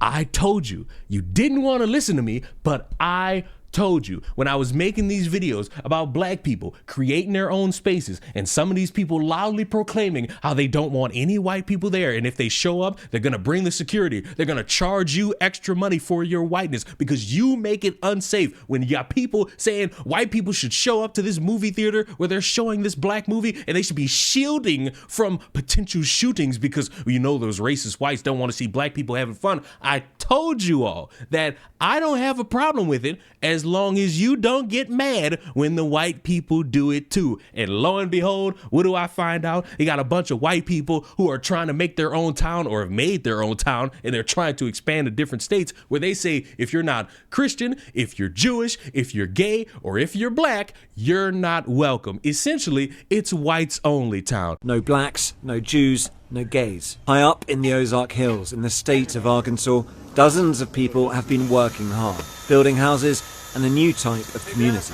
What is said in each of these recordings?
I told you. You didn't want to listen to me, but I told you when I was making these videos about black people creating their own spaces and some of these people loudly proclaiming how they don't want any white people there, and if they show up they're gonna bring the security, they're gonna charge you extra money for your whiteness because you make it unsafe. When you got people saying white people should show up to this movie theater where they're showing this black movie and they should be shielding from potential shootings because you know those racist whites don't want to see black people having fun, I told you all that I don't have a problem with it as long as you don't get mad when the white people do it too. And lo and behold, what do I find out? You got a bunch of white people who are trying to make their own town or have made their own town, and they're trying to expand to different states where they say if you're not Christian, if you're Jewish, if you're gay, or if you're black, you're not welcome. Essentially, it's whites only town. No blacks, no Jews, no gays. High up in the Ozark Hills in the state of Arkansas, dozens of people have been working hard, building houses and a new type of community.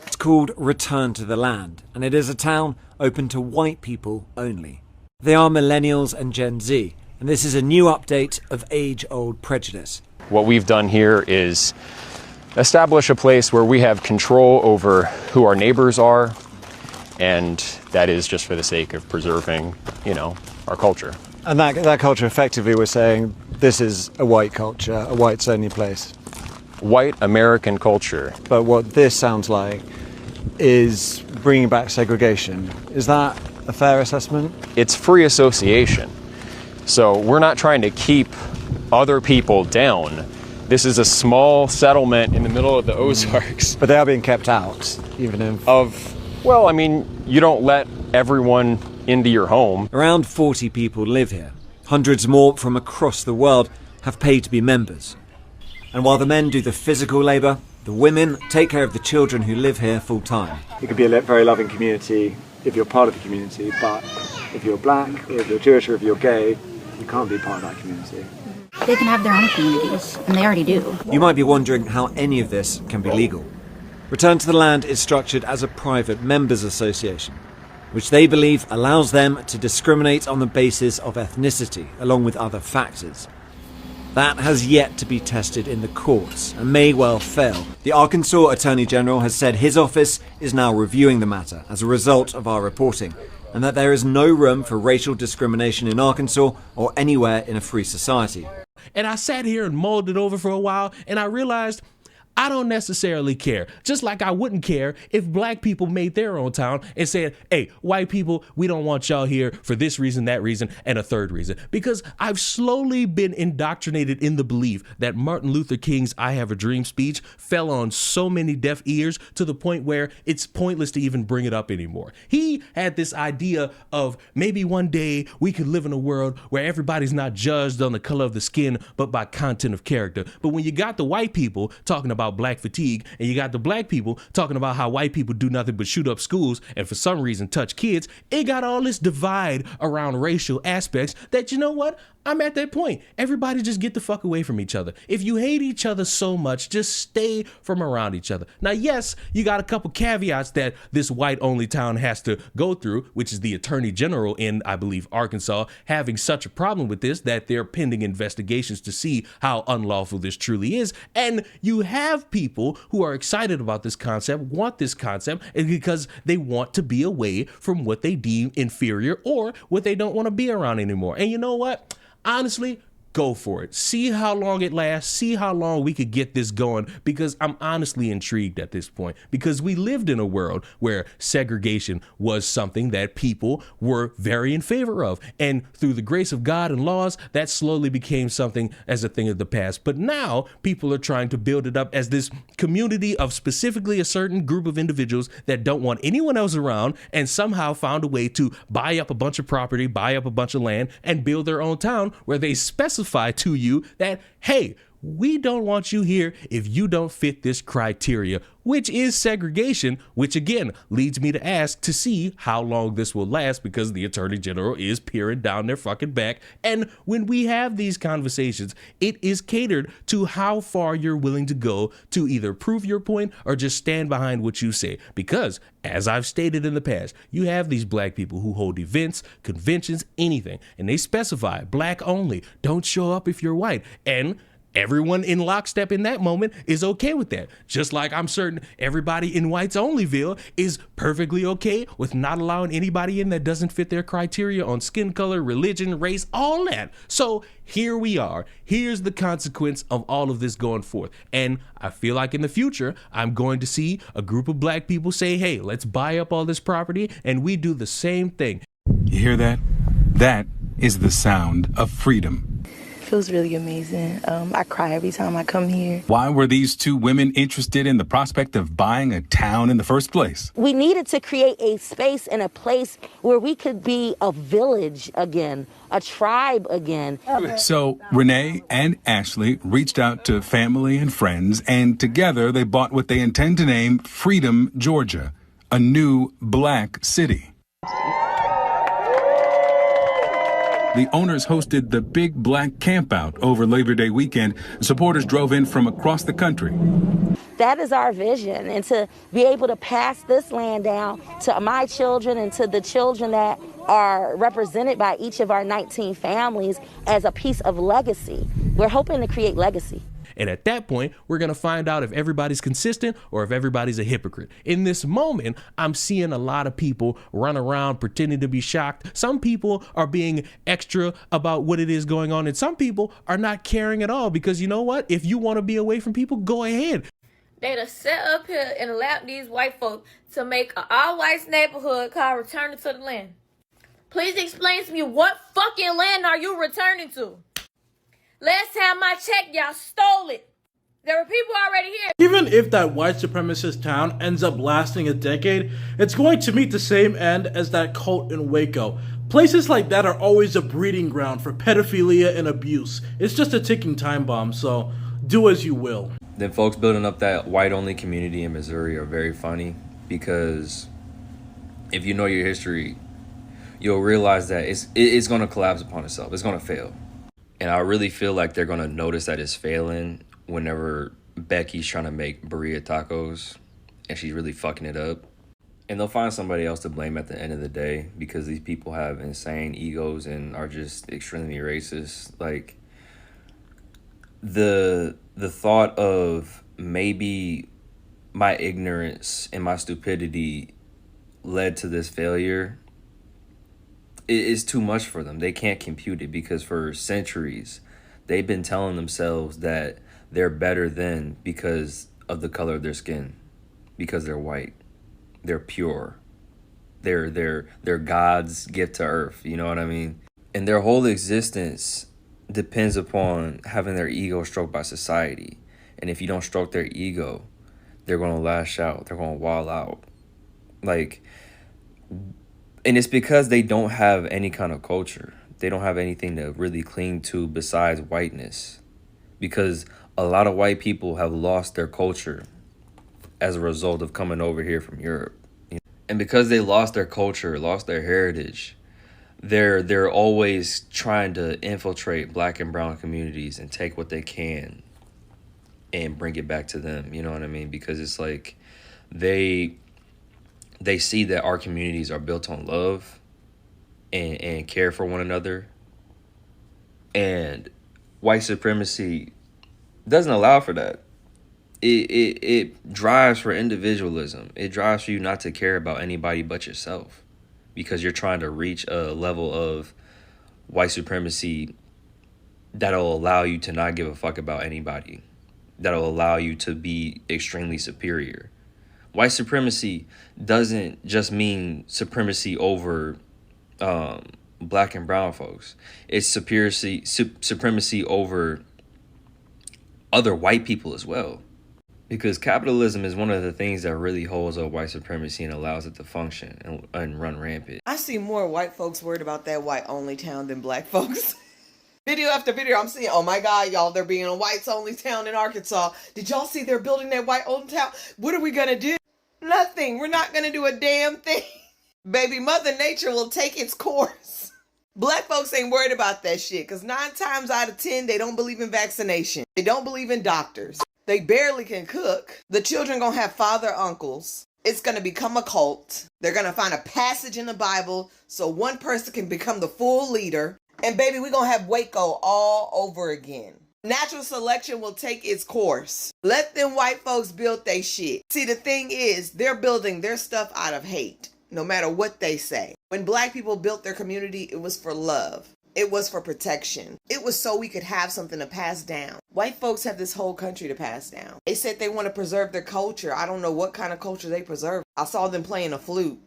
It's called Return to the Land, and it is a town open to white people only. They are millennials and Gen Z, and this is a new update of age-old prejudice. What we've done here is establish a place where we have control over who our neighbors are, and that is just for the sake of preserving, our culture. And that culture, effectively, we're saying this is a white culture, a whites-only place. White American culture. But what this sounds like is bringing back segregation. Is that a fair assessment? It's free association. So we're not trying to keep other people down. This is a small settlement in the middle of the Ozarks. But they are being kept out, even if... you don't let everyone into your home. Around 40 people live here. Hundreds more from across the world have paid to be members. And while the men do the physical labour, the women take care of the children who live here full time. It could be a very loving community if you're part of the community, but if you're black, or if you're Jewish, or if you're gay, you can't be part of that community. They can have their own communities, and they already do. You might be wondering how any of this can be legal. Return to the Land is structured as a private members association, which they believe allows them to discriminate on the basis of ethnicity, along with other factors. That has yet to be tested in the courts and may well fail. The Arkansas Attorney General has said his office is now reviewing the matter as a result of our reporting, and that there is no room for racial discrimination in Arkansas or anywhere in a free society. And I sat here and mulled it over for a while, and I realized I don't necessarily care. Just like I wouldn't care if black people made their own town and said, hey, white people, we don't want y'all here for this reason, that reason, and a third reason. Because I've slowly been indoctrinated in the belief that Martin Luther King's I Have a Dream speech fell on so many deaf ears to the point where it's pointless to even bring it up anymore. He had this idea of maybe one day we could live in a world where everybody's not judged on the color of the skin, but by content of character. But when you got the white people talking about black fatigue, and you got the black people talking about how white people do nothing but shoot up schools and for some reason touch kids, it got all this divide around racial aspects that, you know what? I'm at that point. Everybody just get the fuck away from each other. If you hate each other so much, just stay from around each other. Now, yes, you got a couple caveats that this white-only town has to go through, which is the Attorney General in, I believe, Arkansas, having such a problem with this that they're pending investigations to see how unlawful this truly is. And you have people who are excited about this concept, want this concept, and because they want to be away from what they deem inferior or what they don't want to be around anymore. And you know what? Honestly, go for it. See how long it lasts. See how long we could get this going, because I'm honestly intrigued at this point, because we lived in a world where segregation was something that people were very in favor of. And through the grace of God and laws, that slowly became something as a thing of the past. But now people are trying to build it up as this community of specifically a certain group of individuals that don't want anyone else around, and somehow found a way to buy up a bunch of property, buy up a bunch of land, and build their own town where they specify to you that, hey, we don't want you here if you don't fit this criteria, which is segregation, which again leads me to ask to see how long this will last, because the Attorney General is peering down their fucking back. And when we have these conversations, it is catered to how far you're willing to go to either prove your point or just stand behind what you say. Because, as I've stated in the past, you have these black people who hold events, conventions, anything, and they specify black only. Don't show up if you're white. And everyone in lockstep in that moment is okay with that. Just like I'm certain everybody in Whites Onlyville is perfectly okay with not allowing anybody in that doesn't fit their criteria on skin color, religion, race, all that. So here we are. Here's the consequence of all of this going forth. And I feel like in the future, I'm going to see a group of black people say, hey, let's buy up all this property, and we do the same thing. You hear that? That is the sound of freedom. Feels really amazing. I cry every time I come here. Why were these two women interested in the prospect of buying a town in the first place? We needed to create a space and a place where we could be a village again, a tribe again. So Renee and Ashley reached out to family and friends, and together they bought what they intend to name Freedom, Georgia, a new black city. The owners hosted the Big Black Campout over Labor Day weekend. Supporters drove in from across the country. That is our vision, and to be able to pass this land down to my children and to the children that are represented by each of our 19 families as a piece of legacy. We're hoping to create legacy. And at that point, we're going to find out if everybody's consistent or if everybody's a hypocrite. In this moment, I'm seeing a lot of people run around pretending to be shocked. Some people are being extra about what it is going on, and some people are not caring at all, because you know what? If you want to be away from people, go ahead. They done set up here and allowed these white folks to make an all-whites neighborhood called Returning to the Land. Please explain to me, what fucking land are you returning to? Last time I checked, y'all stole it. There were people already here. Even if that white supremacist town ends up lasting a decade, it's going to meet the same end as that cult in Waco. Places like that are always a breeding ground for pedophilia and abuse. It's just a ticking time bomb, so do as you will. The folks building up that white-only community in Missouri are very funny, because if you know your history, you'll realize that it's going to collapse upon itself. It's going to fail. And I really feel like they're going to notice that it's failing whenever Becky's trying to make burrito tacos and she's really fucking it up. And they'll find somebody else to blame at the end of the day, because these people have insane egos and are just extremely racist. Like, the thought of maybe my ignorance and my stupidity led to this failure is too much for them. They can't compute it, because for centuries they've been telling themselves that they're better than because of the color of their skin, because they're white, they're pure, they're God's gift to earth, you know what I mean? And their whole existence depends upon having their ego stroked by society. And if you don't stroke their ego, they're going to lash out, they're going to wall out. Like, and it's because they don't have any kind of culture. They don't have anything to really cling to besides whiteness. Because a lot of white people have lost their culture as a result of coming over here from Europe. And because they lost their culture, lost their heritage, they're always trying to infiltrate black and brown communities and take what they can and bring it back to them. You know what I mean? Because it's like they see that our communities are built on love and care for one another. And white supremacy doesn't allow for that. It drives for individualism. It drives for you not to care about anybody but yourself, because you're trying to reach a level of white supremacy that'll allow you to not give a fuck about anybody, that'll allow you to be extremely superior. White supremacy doesn't just mean supremacy over black and brown folks. It's supremacy over other white people as well. Because capitalism is one of the things that really holds up white supremacy and allows it to function and run rampant. I see more white folks worried about that white-only town than black folks. Video after video, I'm seeing, oh my God, y'all, they're being a whites only town in Arkansas. Did y'all see they're building that white only town? What are we gonna do? Nothing. We're not gonna do a damn thing. Baby, Mother Nature will take its course. Black folks ain't worried about that shit, because 9 times out of 10, they don't believe in vaccination. They don't believe in doctors. They barely can cook. The children gonna have father uncles. It's gonna become a cult. They're gonna find a passage in the Bible so one person can become the full leader. And baby, we're gonna have Waco all over again. Natural selection will take its course. Let them white folks build their shit. See, the thing is, they're building their stuff out of hate, no matter what they say. When black people built their community, it was for love. It was for protection. It was so we could have something to pass down. White folks have this whole country to pass down. They said they want to preserve their culture. I don't know what kind of culture they preserve. I saw them playing a flute.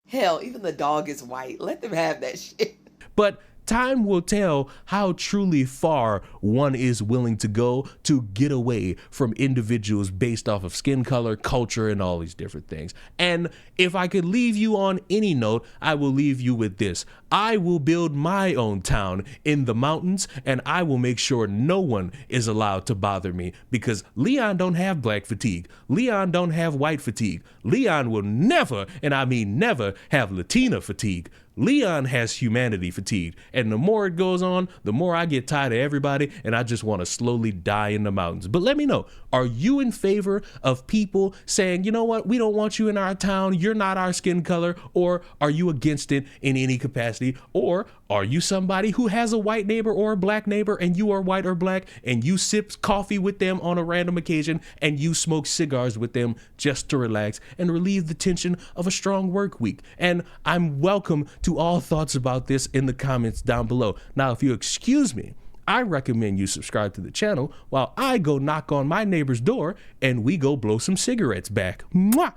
Hell, even the dog is white. Let them have that shit. But time will tell how truly far one is willing to go to get away from individuals based off of skin color, culture, and all these different things. And if I could leave you on any note, I will leave you with this. I will build my own town in the mountains, and I will make sure no one is allowed to bother me, because Leon don't have black fatigue. Leon don't have white fatigue. Leon will never, and I mean never, have Latina fatigue. Leon has humanity fatigue, and the more it goes on, the more I get tired of everybody, and I just want to slowly die in the mountains. But let me know, are you in favor of people saying, you know what, we don't want you in our town, you're not our skin color, or are you against it in any capacity? Or are you somebody who has a white neighbor or a black neighbor, and you are white or black, and you sip coffee with them on a random occasion, and you smoke cigars with them just to relax and relieve the tension of a strong work week? And I'm welcome to all thoughts about this in the comments down below. Now, if you excuse me, I recommend you subscribe to the channel while I go knock on my neighbor's door and we go blow some cigarettes back. Mwah!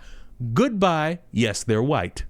Goodbye. Yes, they're white.